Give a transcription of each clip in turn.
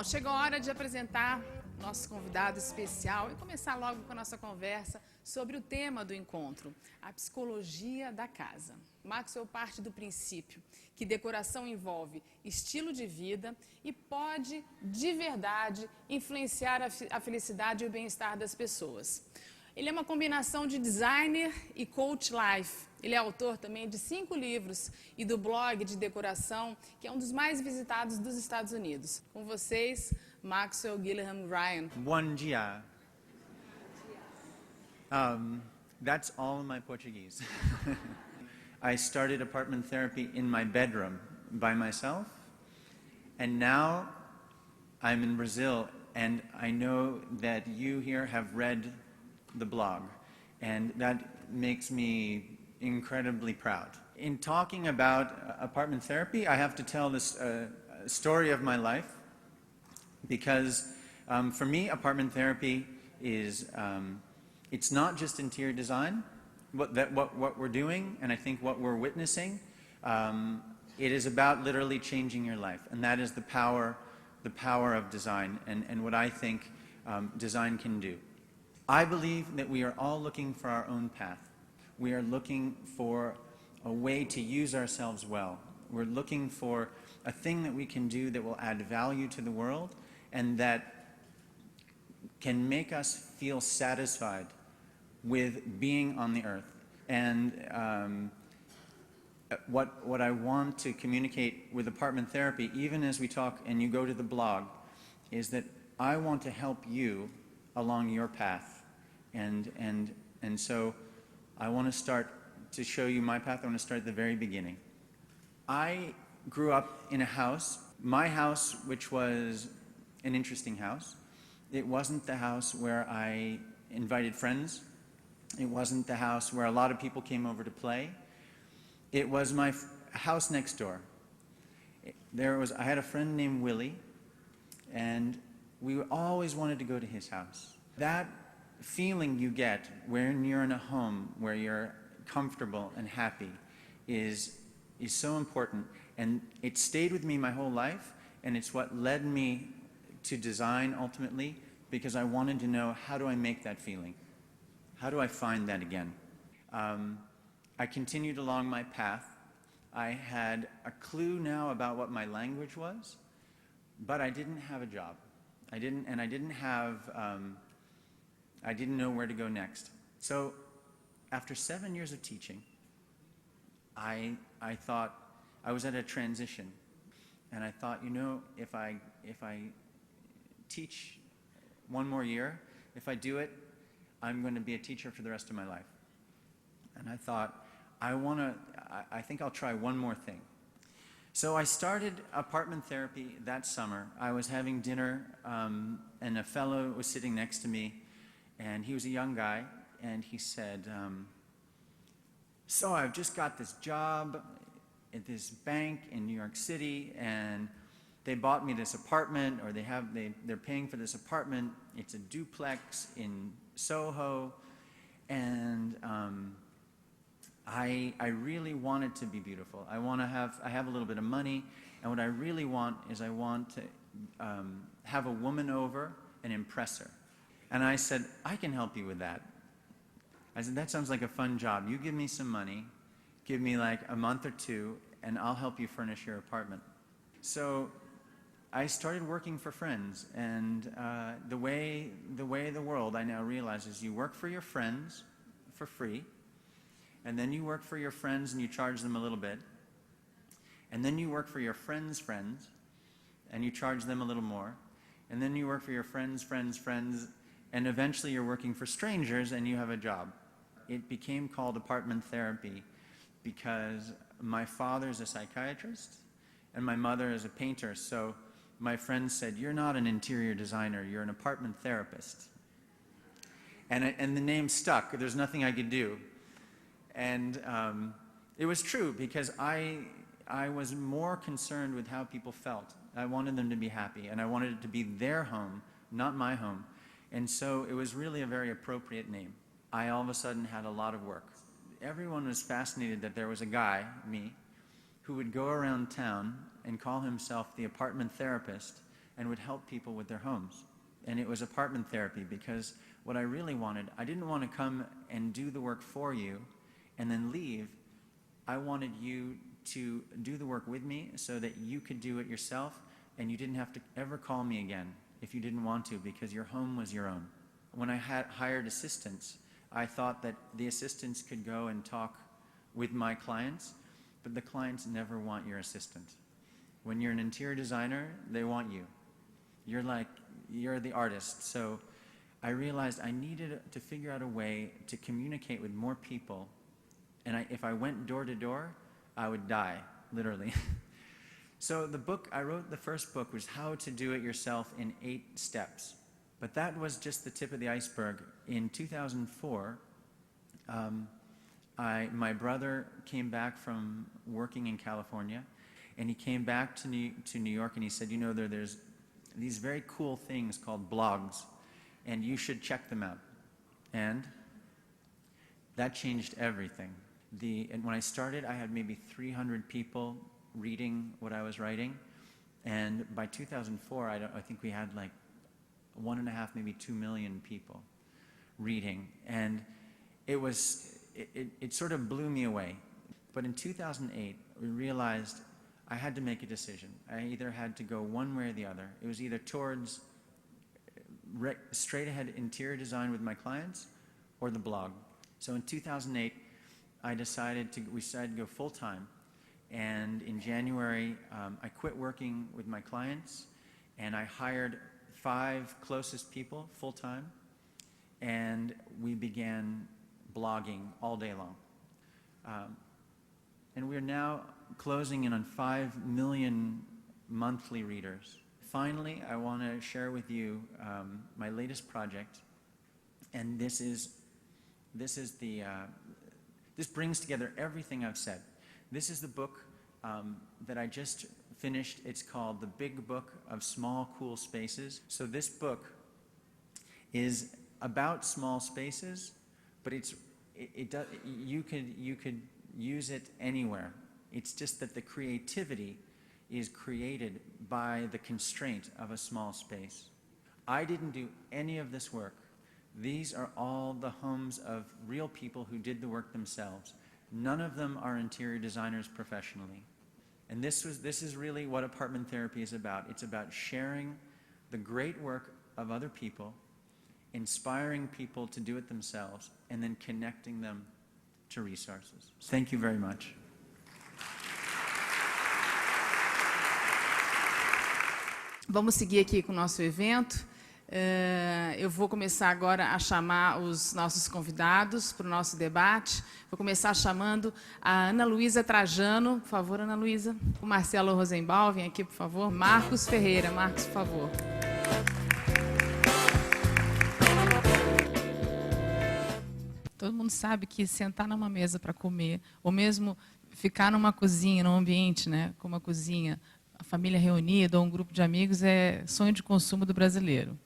Bom, chegou a hora de apresentar nosso convidado especial e começar logo com a nossa conversa sobre o tema do encontro, a psicologia da casa. Maxwell parte do princípio que decoração envolve estilo de vida e pode, de verdade, influenciar a felicidade e o bem-estar das pessoas. Ele é uma combinação de designer e coach life. Ele é autor também de 5 livros e do blog de decoração, que é um dos mais visitados dos Estados Unidos. Com vocês, Maxwell Gilliam Ryan. Bom dia. That's all in my Portuguese. I started apartment therapy in my bedroom by myself, and now I'm in Brazil, and I know that you here have read the blog, and that makes me incredibly proud. In talking about apartment therapy, I have to tell this story of my life, because for me, apartment therapy is, it's not just interior design, what we're doing, and I think what we're witnessing, it is about literally changing your life, and that is the power of design, and what I think design can do. I believe that we are all looking for our own path. We are looking for a way to use ourselves well. We're looking for a thing that we can do that will add value to the world and that can make us feel satisfied with being on the earth. And what I want to communicate with apartment therapy, even as we talk and you go to the blog, is that I want to help you along your path. And so I want to start to show you my path. I want to start at the very beginning. I grew up in a house, my house, which was an interesting house. It wasn't the house where I invited friends. It wasn't the house where a lot of people came over to play. It was my house next door. I had a friend named Willie, and we always wanted to go to his house. That feeling you get when you're in a home where you're comfortable and happy is so important, and it stayed with me my whole life, and it's what led me to design ultimately, because I wanted to know, how do I make that feeling? How do I find that again? I continued along my path. I had a clue now about what my language was, but I didn't have a job. I didn't know where to go next. So after 7 years of teaching, I thought, I was at a transition, and I thought, you know, if I teach one more year, if I do it, I'm going to be a teacher for the rest of my life. And I thought, I think I'll try one more thing. So I started apartment therapy that summer. I was having dinner, and a fellow was sitting next to me, and he was a young guy, and he said, so I've just got this job at this bank in New York City, and they bought me this apartment, or they're paying for this apartment. It's a duplex in Soho, and I really want it to be beautiful. I have a little bit of money, and what I really want is I want to have a woman over and impress her. And I said, I can help you with that. I said, that sounds like a fun job. You give me some money, give me like a month or two, and I'll help you furnish your apartment. So I started working for friends, and the way the world I now realize is you work for your friends for free, and then you work for your friends and you charge them a little bit, and then you work for your friends' friends, and you charge them a little more, and then you work for your friends' friends' friends, and eventually you're working for strangers and you have a job. It became called apartment therapy because my father's a psychiatrist and my mother is a painter, so my friends said, you're not an interior designer, you're an apartment therapist. And the name stuck. There's nothing I could do. And it was true, because I was more concerned with how people felt. I wanted them to be happy, and I wanted it to be their home, not my home. And so it was really a very appropriate name. I all of a sudden had a lot of work. Everyone was fascinated that there was a guy, me, who would go around town and call himself the apartment therapist and would help people with their homes. And it was apartment therapy, because what I really wanted, I didn't want to come and do the work for you and then leave. I wanted you to do the work with me so that you could do it yourself, and you didn't have to ever call me again if you didn't want to, because your home was your own. When I had hired assistants, I thought that the assistants could go and talk with my clients, but the clients never want your assistant. When you're an interior designer, they want you. You're the artist. So I realized I needed to figure out a way to communicate with more people, and if I went door to door, I would die, literally. So the book, I wrote the first book, was how to do it yourself in 8 steps. But that was just the tip of the iceberg. In 2004, my brother came back from working in California, and he came back to New York, and he said, you know, there's these very cool things called blogs, and you should check them out. And that changed everything. And when I started, I had maybe 300 people reading what I was writing, and by 2004, I think we had like 1.5, maybe 2 million people reading, and it sort of blew me away. But in 2008, we realized I had to make a decision. I either had to go one way or the other. It was either towards straight ahead interior design with my clients or the blog. So in 2008, we decided to go full time. And in January, I quit working with my clients, and I hired 5 closest people full time, and we began blogging all day long. And we're now closing in on 5 million monthly readers. Finally, I want to share with you my latest project, and this brings together everything I've said. This is the book that I just finished. It's called The Big Book of Small, Cool Spaces. So this book is about small spaces, but you could use it anywhere. It's just that the creativity is created by the constraint of a small space. I didn't do any of this work. These are all the homes of real people who did the work themselves. None of them are interior designers professionally. And this is really what apartment therapy is about. It's about sharing the great work of other people, inspiring people to do it themselves, and then connecting them to resources. Thank you very much. Vamos seguir aqui com o nosso evento. Eu vou começar agora a chamar os nossos convidados para o nosso debate. Vou começar chamando a Ana Luísa Trajano. Por favor, Ana Luísa. O Marcelo Rosenbaum, vem aqui, por favor. Marcos Ferreira. Marcos, por favor. Todo mundo sabe que sentar numa mesa para comer, ou mesmo ficar numa cozinha, num ambiente, né, como a cozinha, a família reunida ou um grupo de amigos, é sonho de consumo do brasileiro.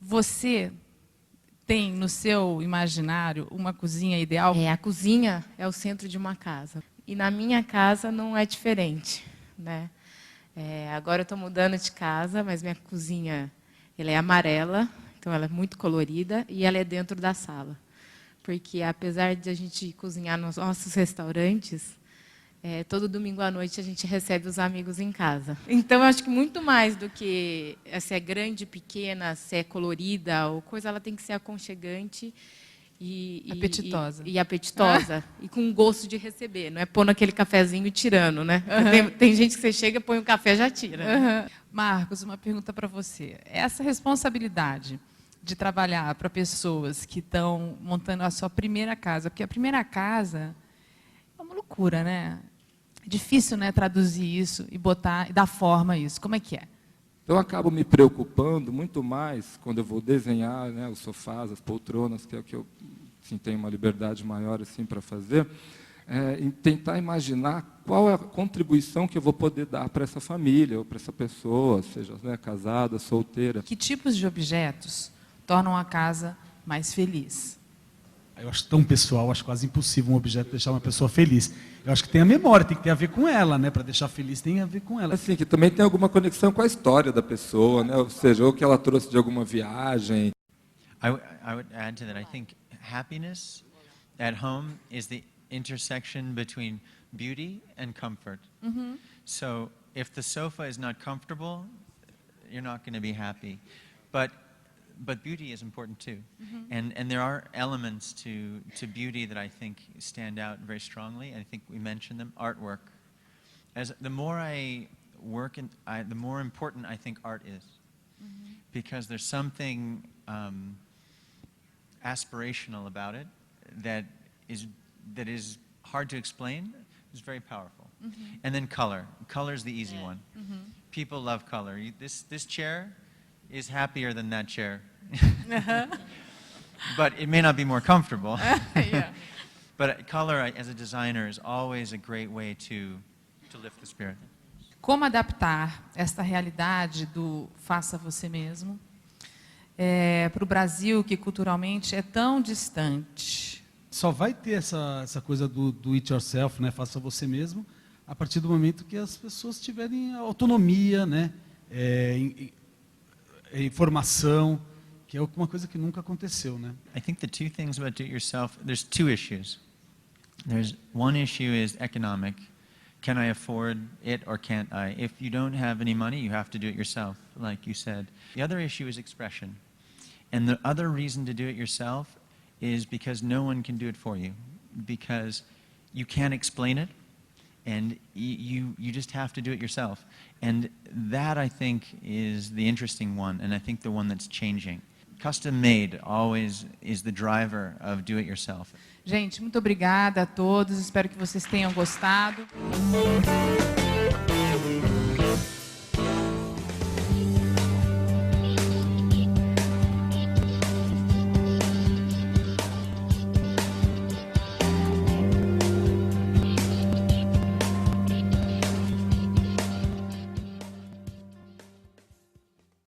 Você tem no seu imaginário uma cozinha ideal? A cozinha é o centro de uma casa. E na minha casa não é diferente, né? Agora eu estou mudando de casa, mas minha cozinha ela é amarela, então ela é muito colorida, e ela é dentro da sala. Porque apesar de a gente cozinhar nos nossos restaurantes, todo domingo à noite a gente recebe os amigos em casa. Então, eu acho que muito mais do que se é grande, pequena, se é colorida ou coisa, ela tem que ser aconchegante e apetitosa. E apetitosa, e com gosto de receber. Não é pôr naquele cafezinho e tirando, né? Tem gente que você chega, põe um café e já tira. Né? Marcos, uma pergunta para você. Essa responsabilidade de trabalhar para pessoas que estão montando a sua primeira casa, porque a primeira casa é uma loucura, né? É difícil, né, traduzir isso e botar e dar forma a isso. Como é que é? Eu acabo me preocupando muito mais quando eu vou desenhar, né, os sofás, as poltronas, que é o que eu assim, tenho uma liberdade maior assim, para fazer, em tentar imaginar qual é a contribuição que eu vou poder dar para essa família ou para essa pessoa, seja, né, casada, solteira. Que tipos de objetos tornam a casa mais feliz? Eu acho tão pessoal, acho quase impossível um objeto deixar uma pessoa feliz. Eu acho que tem a memória, tem que ter a ver com ela, né? Para deixar feliz tem a ver com ela. Assim, que também tem alguma conexão com a história da pessoa, né? Ou seja, ou que ela trouxe de alguma viagem. I would add to that, I think happiness at home is the intersection between beauty and comfort. So if the sofa is not comfortable, you're not going to be happy. But beauty is important too. And there are elements to beauty that I think stand out very strongly. I think we mentioned them. Artwork. As the more I work, the more important I think art is. Because there's something aspirational about it that is hard to explain. It's very powerful. And then color. Color is the easy one. People love color. This chair is happier than that chair. But it may not be more comfortable. Yeah. But color, as a designer, is always a great way to lift the spirit. Como adaptar esta realidade do faça você mesmo para o Brasil, que culturalmente é tão distante? Só vai ter essa coisa do it yourself, né? Faça você mesmo, a partir do momento que as pessoas tiverem autonomia, né? Informação, que é uma coisa que nunca aconteceu, né? I think the two things about do-it-yourself, there's two issues. There's one issue is economic. Can I afford it or can't I? If you don't have any money, you have to do it yourself, like you said. The other issue is expression. And the other reason to do it yourself is because no one can do it for you. Because you can't explain it, and you just have to do it yourself. And that, I think, is the interesting one, and I think the one that's changing. Custom made always is the driver of do it yourself. Gente, muito obrigada a todos. Espero que vocês tenham gostado.